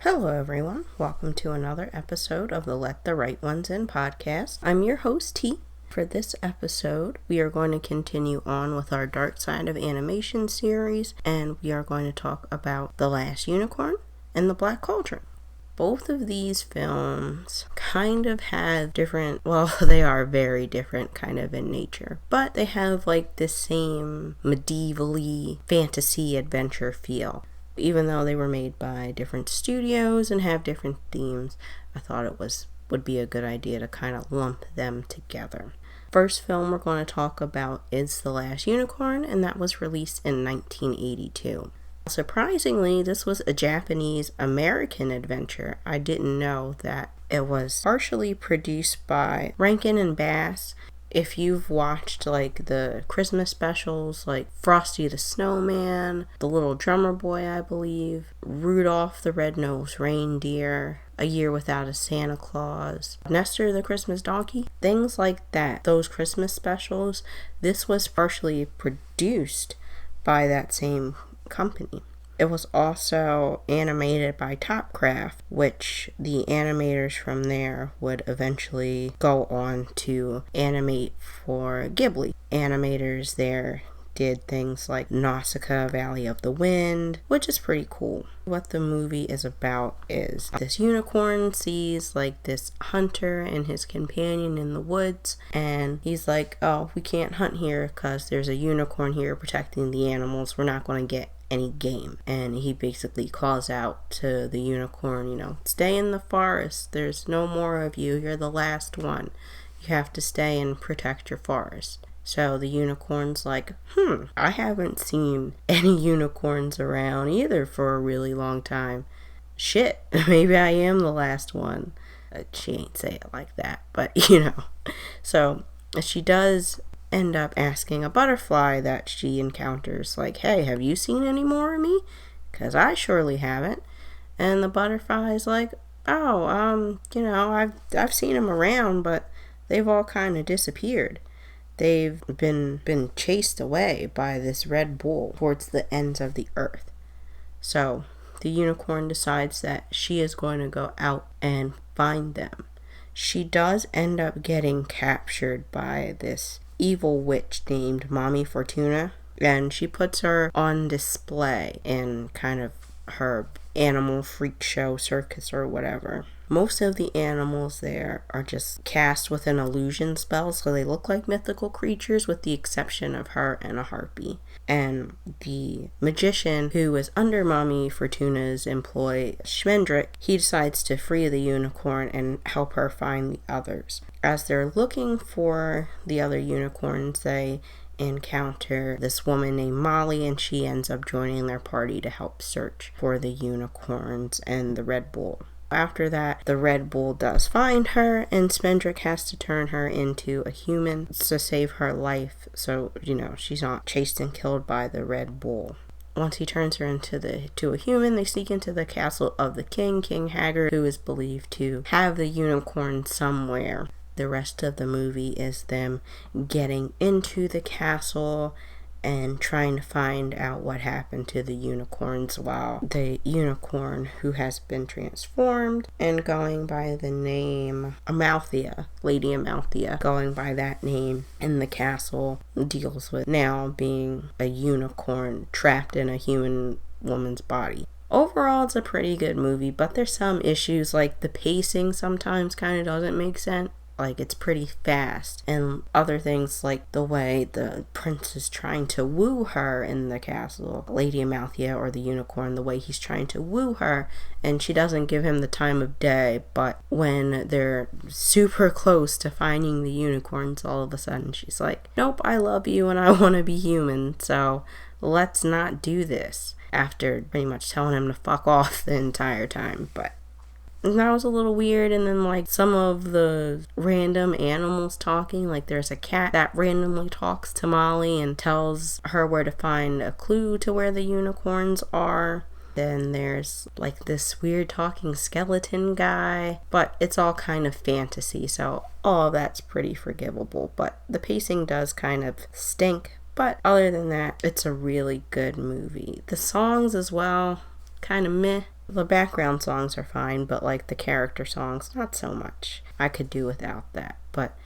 Hello everyone, welcome to another episode of the Let the Right Ones In podcast. I'm your host T. For this episode, we are going to continue on with our Dark Side of Animation series, and we are going to talk about The Last Unicorn and The Black Cauldron. Both of these films kind of have different, they are very different kind of in nature, but they have like this same medieval-y fantasy adventure feel. Even though they were made by different studios and have different themes, I thought it would be a good idea to kind of lump them together. First film we're going to talk about is The Last Unicorn, and that was released in 1982. Surprisingly, this was a Japanese-American adventure. I didn't know that it was partially produced by Rankin and Bass. If you've watched like the Christmas specials like Frosty the Snowman, The Little Drummer Boy, I believe, Rudolph the Red-Nosed Reindeer, A Year Without a Santa Claus, Nestor the Christmas Donkey, things like that, those Christmas specials, this was partially produced by that same company. It was also animated by Topcraft, which the animators from there would eventually go on to animate for Ghibli. Animators there did things like Nausicaa, Valley of the Wind, which is pretty cool. What the movie is about is this unicorn sees like this hunter and his companion in the woods, and he's like, oh, we can't hunt here because there's a unicorn here protecting the animals. We're not going to get any game. And he basically calls out to the unicorn, stay in the forest. There's no more of you. You're the last one. You have to stay and protect your forest. So the unicorn's like, I haven't seen any unicorns around either for a really long time. Shit, maybe I am the last one. She ain't say it like that, but So she does end up asking a butterfly that she encounters, like, hey, have you seen any more of me? Because I surely haven't. And the butterfly's like, oh, I've seen them around, but they've all kind of disappeared. They've been chased away by this red bull towards the ends of the earth. So the unicorn decides that she is going to go out and find them. She does end up getting captured by this evil witch named Mommy Fortuna, and she puts her on display in kind of her animal freak show circus or whatever. Most of the animals there are just cast with an illusion spell, so they look like mythical creatures with the exception of her and a harpy. And the magician who is under Mommy Fortuna's employ, Schmendrick, he decides to free the unicorn and help her find the others. As they're looking for the other unicorns, they encounter this woman named Molly, and she ends up joining their party to help search for the unicorns and the Red Bull. After that, the Red Bull does find her, and Spendrick has to turn her into a human to save her life, so, she's not chased and killed by the Red Bull. Once he turns her into a human, they sneak into the castle of the king, King Haggard, who is believed to have the unicorn somewhere. The rest of the movie is them getting into the castle and trying to find out what happened to the unicorns, while the unicorn who has been transformed and going by the name Amalthea, Lady Amalthea, going by that name in the castle, deals with now being a unicorn trapped in a human woman's body. Overall, it's a pretty good movie, but there's some issues, like the pacing sometimes kind of doesn't make sense. Like, it's pretty fast, and other things like the way the prince is trying to woo her in the castle, Lady Amalthea or the unicorn, the way he's trying to woo her, and she doesn't give him the time of day, but when they're super close to finding the unicorns, all of a sudden she's like, nope, I love you and I want to be human, so let's not do this, after pretty much telling him to fuck off the entire time. But that was a little weird. And then like some of the random animals talking, like there's a cat that randomly talks to Molly and tells her where to find a clue to where the unicorns are. Then there's like this weird talking skeleton guy, but it's all kind of fantasy, so all of that's pretty forgivable, but the pacing does kind of stink. But other than that, it's a really good movie. The songs as well, kind of meh. The background songs are fine, but like the character songs, not so much. I could do without that. But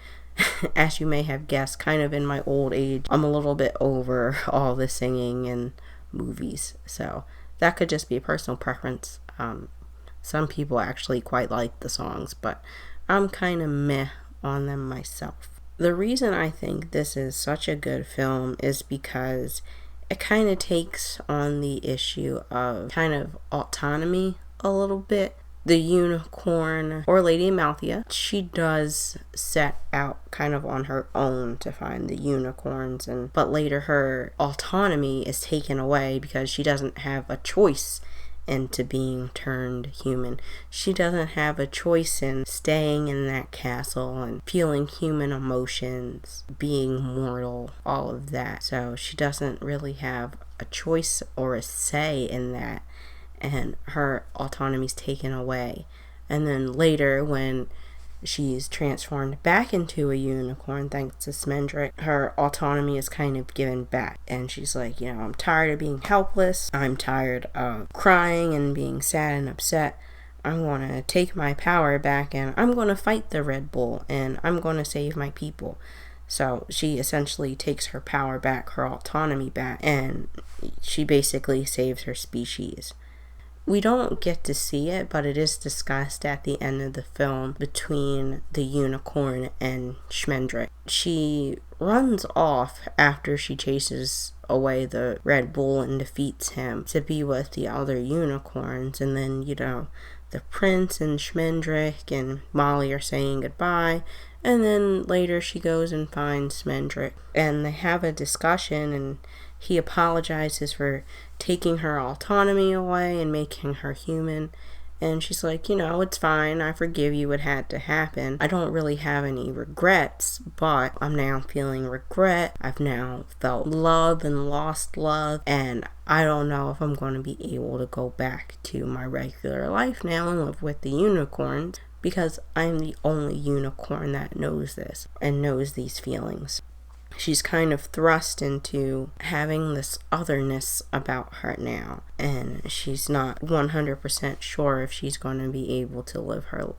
as you may have guessed, kind of in my old age, I'm a little bit over all the singing and movies. So that could just be a personal preference. Some people actually quite like the songs, but I'm kind of meh on them myself. The reason I think this is such a good film is because it kind of takes on the issue of kind of autonomy a little bit. The unicorn, or Lady Amalthea, she does set out kind of on her own to find the unicorns, but later her autonomy is taken away because she doesn't have a choice into being turned human. She doesn't have a choice in staying in that castle and feeling human emotions, being mortal, all of that. So she doesn't really have a choice or a say in that, and her autonomy is taken away. And then later, when she's transformed back into a unicorn thanks to Smendrick, her autonomy is kind of given back, and she's like, I'm tired of being helpless, I'm tired of crying and being sad and upset. I want to take my power back, and I'm going to fight the Red Bull, and I'm going to save my people. So she essentially takes her power back, her autonomy back, and she basically saves her species. We don't get to see it, but it is discussed at the end of the film between the unicorn and Schmendrick. She runs off after she chases away the Red Bull and defeats him to be with the other unicorns, and then, the prince and Schmendrick and Molly are saying goodbye, and then later she goes and finds Schmendrick, and they have a discussion, and he apologizes for taking her autonomy away and making her human. And she's like, it's fine. I forgive you. It had to happen. I don't really have any regrets, but I'm now feeling regret. I've now felt love and lost love. And I don't know if I'm going to be able to go back to my regular life now and live with the unicorns, because I'm the only unicorn that knows this and knows these feelings. She's kind of thrust into having this otherness about her now, and she's not 100% sure if she's going to be able to live her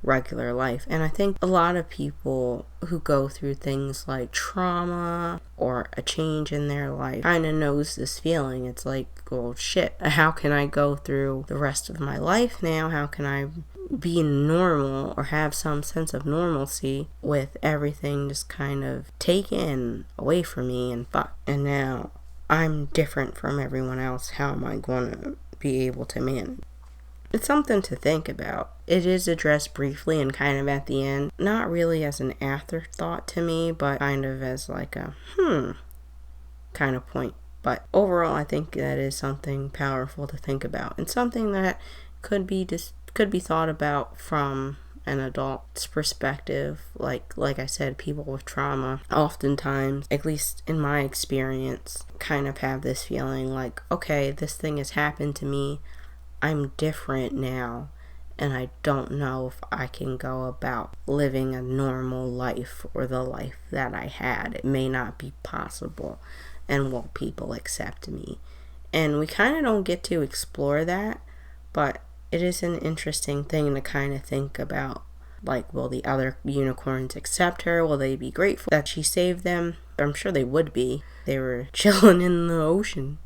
regular life. And I think a lot of people who go through things like trauma or a change in their life kind of knows this feeling. It's like, well, shit, how can I go through the rest of my life now? How can I be normal or have some sense of normalcy with everything just kind of taken away from me and fuck? And now I'm different from everyone else. How am I going to be able to manage? It's something to think about. It is addressed briefly and kind of at the end, not really as an afterthought to me, but kind of as like a kind of point. But overall, I think that is something powerful to think about, and something that could be thought about from an adult's perspective. Like I said, people with trauma oftentimes, at least in my experience, kind of have this feeling like, okay, this thing has happened to me, I'm different now, and I don't know if I can go about living a normal life or the life that I had. It may not be possible, and will people accept me? And we kind of don't get to explore that, but it is an interesting thing to kind of think about. Like, will the other unicorns accept her? Will they be grateful that she saved them? I'm sure they would be. They were chilling in the ocean,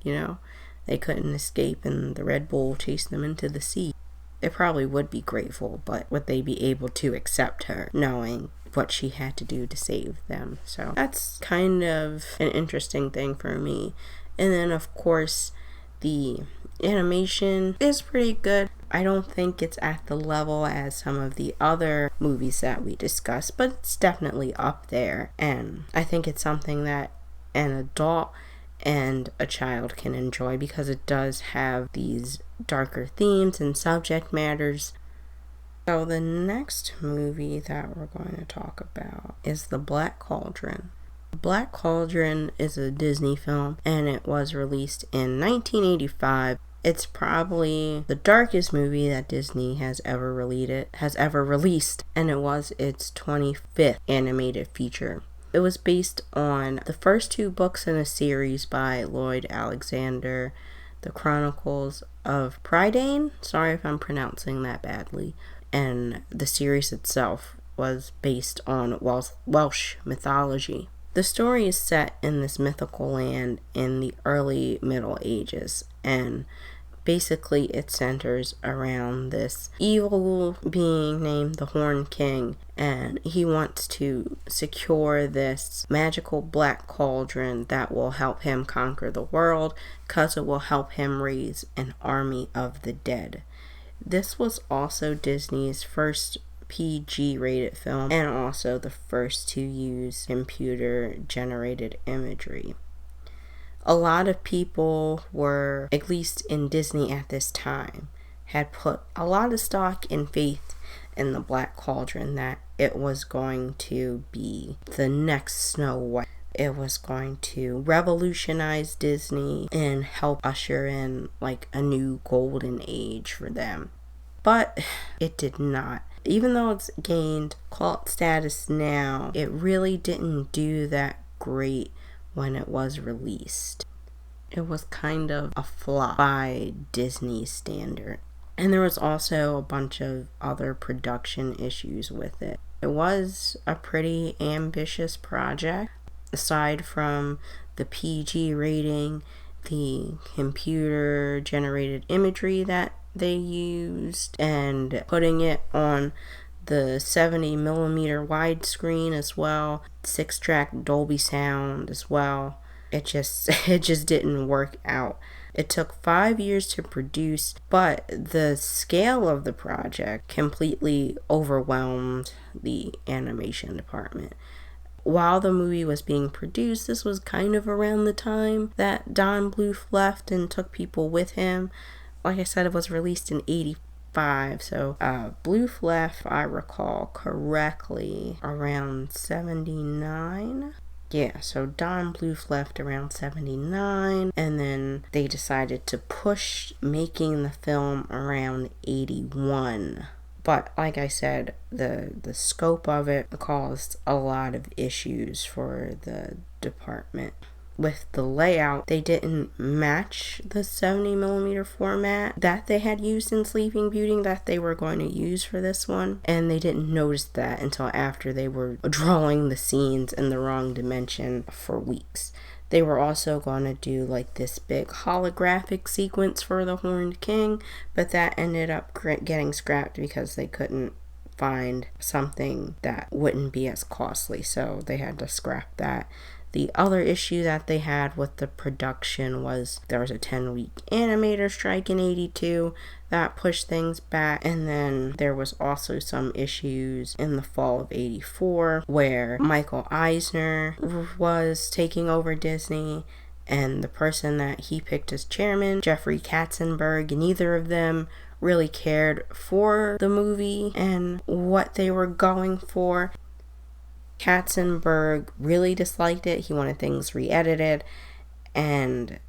They couldn't escape, and the Red Bull chased them into the sea. They probably would be grateful, but would they be able to accept her, knowing what she had to do to save them? So that's kind of an interesting thing for me. And then, of course, the animation is pretty good. I don't think it's at the level as some of the other movies that we discussed, but it's definitely up there. And I think it's something that an adult and a child can enjoy, because it does have these darker themes and subject matters. So the next movie that we're going to talk about is The Black Cauldron. Black Cauldron is a Disney film, and it was released in 1985. It's probably the darkest movie that Disney has ever released, and it was its 25th animated feature. It was based on the first two books in a series by Lloyd Alexander, The Chronicles of Prydain. Sorry if I'm pronouncing that badly. And the series itself was based on Welsh mythology. The story is set in this mythical land in the early Middle Ages, and basically it centers around this evil being named the Horned King, and he wants to secure this magical black cauldron that will help him conquer the world, because it will help him raise an army of the dead. This was also Disney's first PG-rated film, and also the first to use computer-generated imagery. A lot of people were, at least in Disney at this time, had put a lot of stock and faith in the Black Cauldron, that it was going to be the next Snow White. It was going to revolutionize Disney and help usher in like a new golden age for them. But it did not. Even though it's gained cult status now, it really didn't do that great when it was released. It was kind of a flop by Disney standard. And there was also a bunch of other production issues with it. It was a pretty ambitious project. Aside from the PG rating, the computer generated imagery that they used, and putting it on the 70mm widescreen as well, 6-track Dolby sound as well. It just didn't work out. It took 5 years to produce, but the scale of the project completely overwhelmed the animation department. While the movie was being produced, this was kind of around the time that Don Bluth left and took people with him. Like I said, it was released in 1985, so Bluth left, if I recall correctly, around 1979. Yeah, so Don Bluth left around 1979, and then they decided to push making the film around 1981. But like I said, the scope of it caused a lot of issues for the department. With the layout, they didn't match the 70mm format that they had used in Sleeping Beauty that they were going to use for this one. And they didn't notice that until after they were drawing the scenes in the wrong dimension for weeks. They were also going to do like this big holographic sequence for the Horned King, but that ended up getting scrapped because they couldn't find something that wouldn't be as costly, so they had to scrap that. The other issue that they had with the production was there was a 10-week animator strike in 1982 that pushed things back, and then there was also some issues in the fall of 1984 where Michael Eisner was taking over Disney, and the person that he picked as chairman, Jeffrey Katzenberg, neither of them really cared for the movie and what they were going for. Katzenberg really disliked it. He wanted things re-edited, and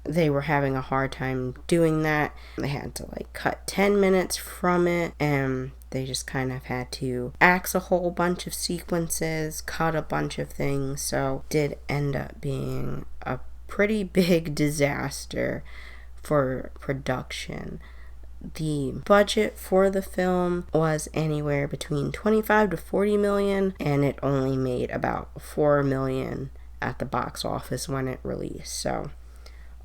they were having a hard time doing that. They had to cut 10 minutes from it, and they just kind of had to axe a whole bunch of sequences, cut a bunch of things, so it did end up being a pretty big disaster for production. The budget for the film was anywhere between 25 to 40 million, and it only made about 4 million at the box office when it released. So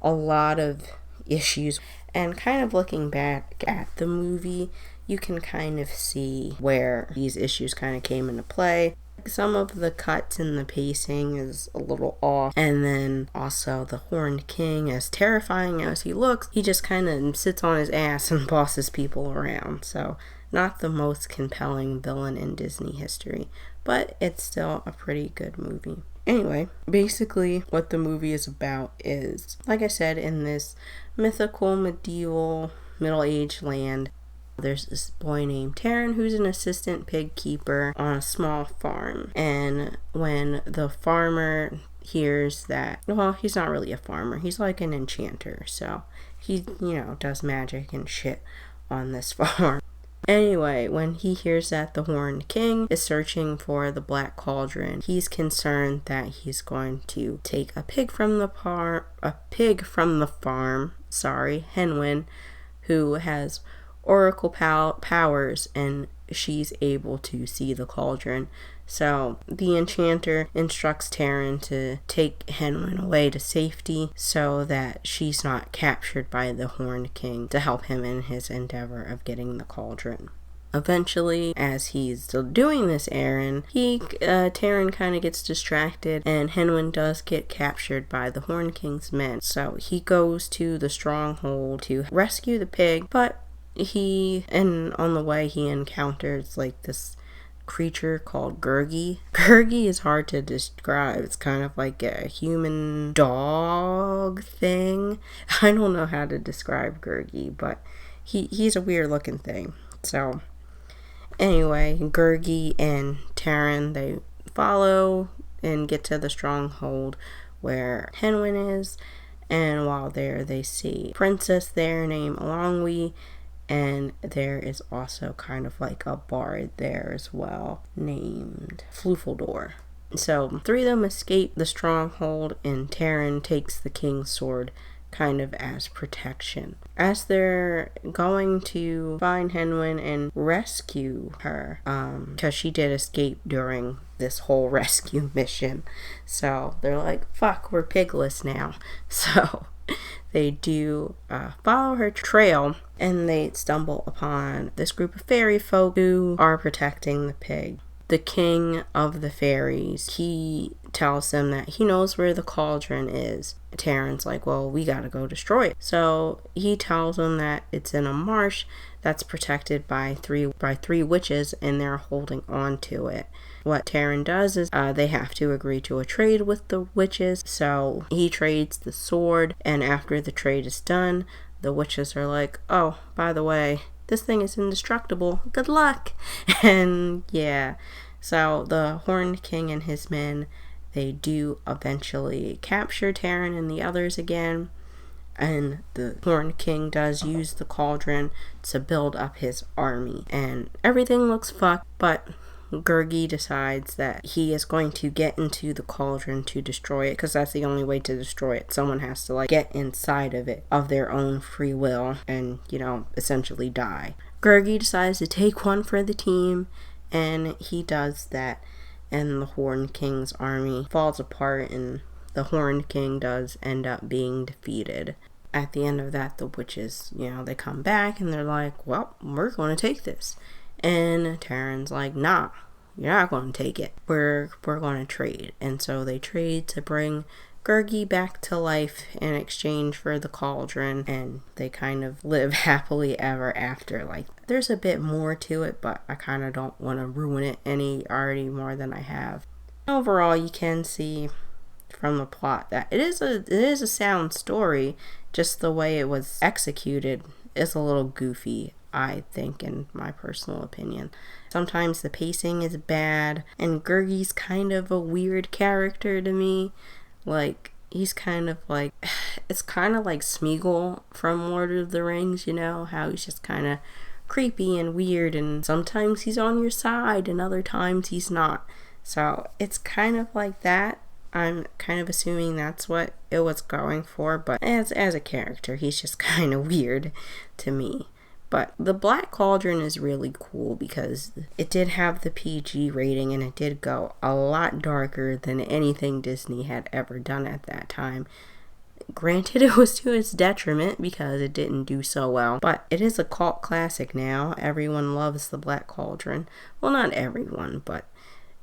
a lot of issues, and kind of looking back at the movie, you can kind of see where these issues kind of came into play. Some of the cuts and the pacing is a little off, and then also the Horned King, as terrifying as he looks, he just kind of sits on his ass and bosses people around. So not the most compelling villain in Disney history, but it's still a pretty good movie. Anyway, basically what the movie is about is, like I said, in this mythical, medieval, middle-aged land, there's this boy named Taran who's an assistant pig keeper on a small farm. And when the farmer hears that, well, he's not really a farmer, he's like an enchanter, so he, does magic and shit on this farm. Anyway, when he hears that the Horned King is searching for the Black Cauldron, he's concerned that he's going to take a pig from the farm, Henwin, who has oracle powers, and she's able to see the cauldron. So the enchanter instructs Taryn to take Henwin away to safety so that she's not captured by the Horned King, to help him in his endeavor of getting the cauldron. Eventually, as he's still doing this errand, Taryn kind of gets distracted, and Henwin does get captured by the Horned King's men. So he goes to the stronghold to rescue the pig, but on the way he encounters like this creature called Gurgi. Gurgi is hard to describe. It's kind of like a human dog thing. I don't know how to describe Gurgi, but he's a weird looking thing. So anyway, Gurgi and Taryn, they follow and get to the stronghold where Henwin is, and while there they see a princess there named Alongwi, and there is also kind of like a bard there as well named Fluffeldor. So 3 of them escape the stronghold, and Taryn takes the king's sword kind of as protection. As they're going to find Henwin and rescue her, because she did escape during this whole rescue mission. So they're like, fuck, we're pigless now. So they do follow her trail, and they stumble upon this group of fairy folk who are protecting the pig. The king of the fairies, he tells them that he knows where the cauldron is. Taryn's like, well, we gotta go destroy it. So he tells them that it's in a marsh that's protected by three witches, and they're holding on to it. What Taryn does is they have to agree to a trade with the witches. So he trades the sword, and after the trade is done, the witches are like, oh, by the way, this thing is indestructible. Good luck. And yeah, so the Horned King and his men, they do eventually capture Taryn and the others again. And the Horned King does use the cauldron to build up his army. And everything looks fucked, but Gurgi decides that he is going to get into the cauldron to destroy it, because that's the only way to destroy it. Someone has to like get inside of it of their own free will and, essentially die. Gurgi decides to take one for the team, and he does that, and the Horned King's army falls apart, and the Horned King does end up being defeated. At the end of that, the witches, they come back and they're like, well, we're going to take this. And Taryn's like, nah, you're not going to take it. We're going to trade. And so they trade to bring Gurgi back to life in exchange for the cauldron, and they kind of live happily ever after. Like, there's a bit more to it, but I kind of don't want to ruin it already more than I have. Overall, you can see from the plot that it is a sound story. Just the way it was executed is a little goofy, I think, in my personal opinion. Sometimes the pacing is bad, and Gurgi's kind of a weird character to me. Like, he's kind of like, it's kind of like Smeagol from Lord of the Rings, how he's just kind of creepy and weird, and sometimes he's on your side and other times he's not. So it's kind of like that. I'm kind of assuming that's what it was going for, but as a character, he's just kind of weird to me. But the Black Cauldron is really cool because it did have the PG rating, and it did go a lot darker than anything Disney had ever done at that time. Granted, it was to its detriment because it didn't do so well, but it is a cult classic now. Everyone loves the Black Cauldron. Well, not everyone, but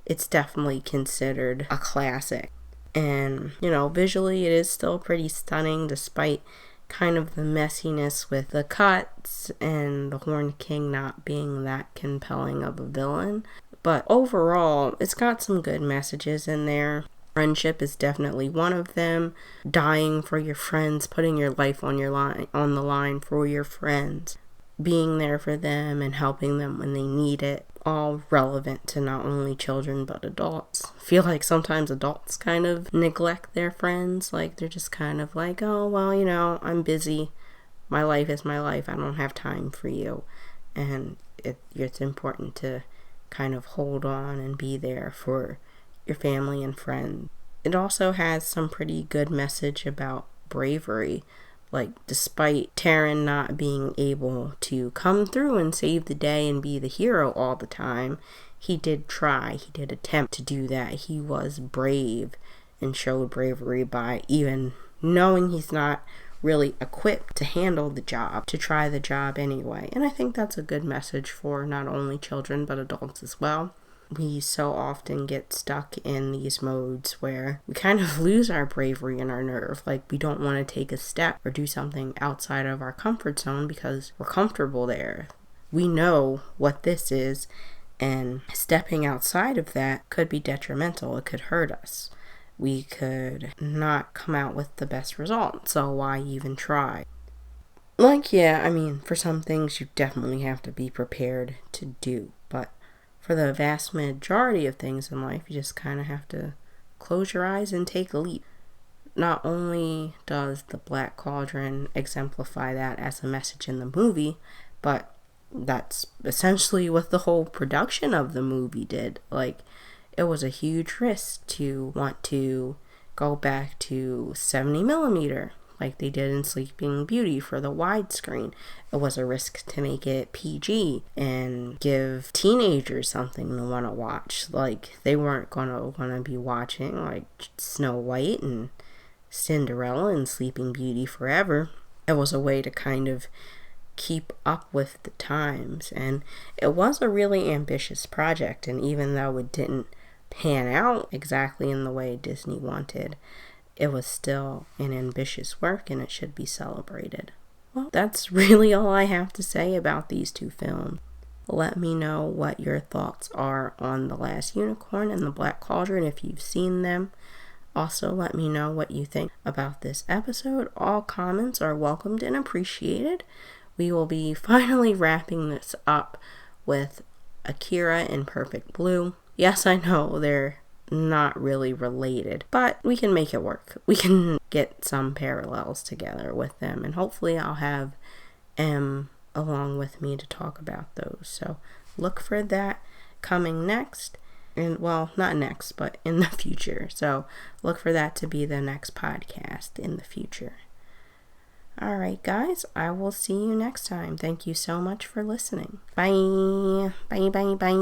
it's definitely considered a classic. And, visually it is still pretty stunning despite kind of the messiness with the cuts and the Horned King not being that compelling of a villain. But overall, it's got some good messages in there. Friendship is definitely one of them. Dying for your friends, putting your life on the line for your friends. Being there for them and helping them when they need it. All relevant to not only children but adults. I feel like sometimes adults kind of neglect their friends. Like, they're just kind of like, oh, well, I'm busy. My life is my life. I don't have time for you. And it's important to kind of hold on and be there for your family and friends. It also has some pretty good message about bravery. Like, despite Taran not being able to come through and save the day and be the hero all the time, he did try. He did attempt to do that. He was brave and showed bravery by even knowing he's not really equipped to handle the job, to try the job anyway. And I think that's a good message for not only children but adults as well. We so often get stuck in these modes where we kind of lose our bravery and our nerve. Like, we don't want to take a step or do something outside of our comfort zone because we're comfortable there. We know what this is, and stepping outside of that could be detrimental. It could hurt us. We could not come out with the best result, so why even try? Like, yeah, I mean, for some things you definitely have to be prepared to do, but for the vast majority of things in life, you just kind of have to close your eyes and take a leap. Not only does the Black Cauldron exemplify that as a message in the movie, but that's essentially what the whole production of the movie did. Like, it was a huge risk to want to go back to 70 millimeter like they did in Sleeping Beauty for the widescreen. It was a risk to make it PG and give teenagers something to want to watch. Like, they weren't going to want to be watching like Snow White and Cinderella and Sleeping Beauty forever. It was a way to kind of keep up with the times, and it was a really ambitious project, and even though it didn't pan out exactly in the way Disney wanted, it was still an ambitious work and it should be celebrated. Well, that's really all I have to say about these two films. Let me know what your thoughts are on The Last Unicorn and The Black Cauldron if you've seen them. Also, let me know what you think about this episode. All comments are welcomed and appreciated. We will be finally wrapping this up with Akira in Perfect Blue. Yes, I know they're not really related, but we can make it work. We can get some parallels together with them, and hopefully I'll have M along with me to talk about those. So look for that coming next, and well, not next, but in the future. So look for that to be the next podcast in the future. Alright guys, I will see you next time. Thank you so much for listening. Bye. Bye, bye, bye.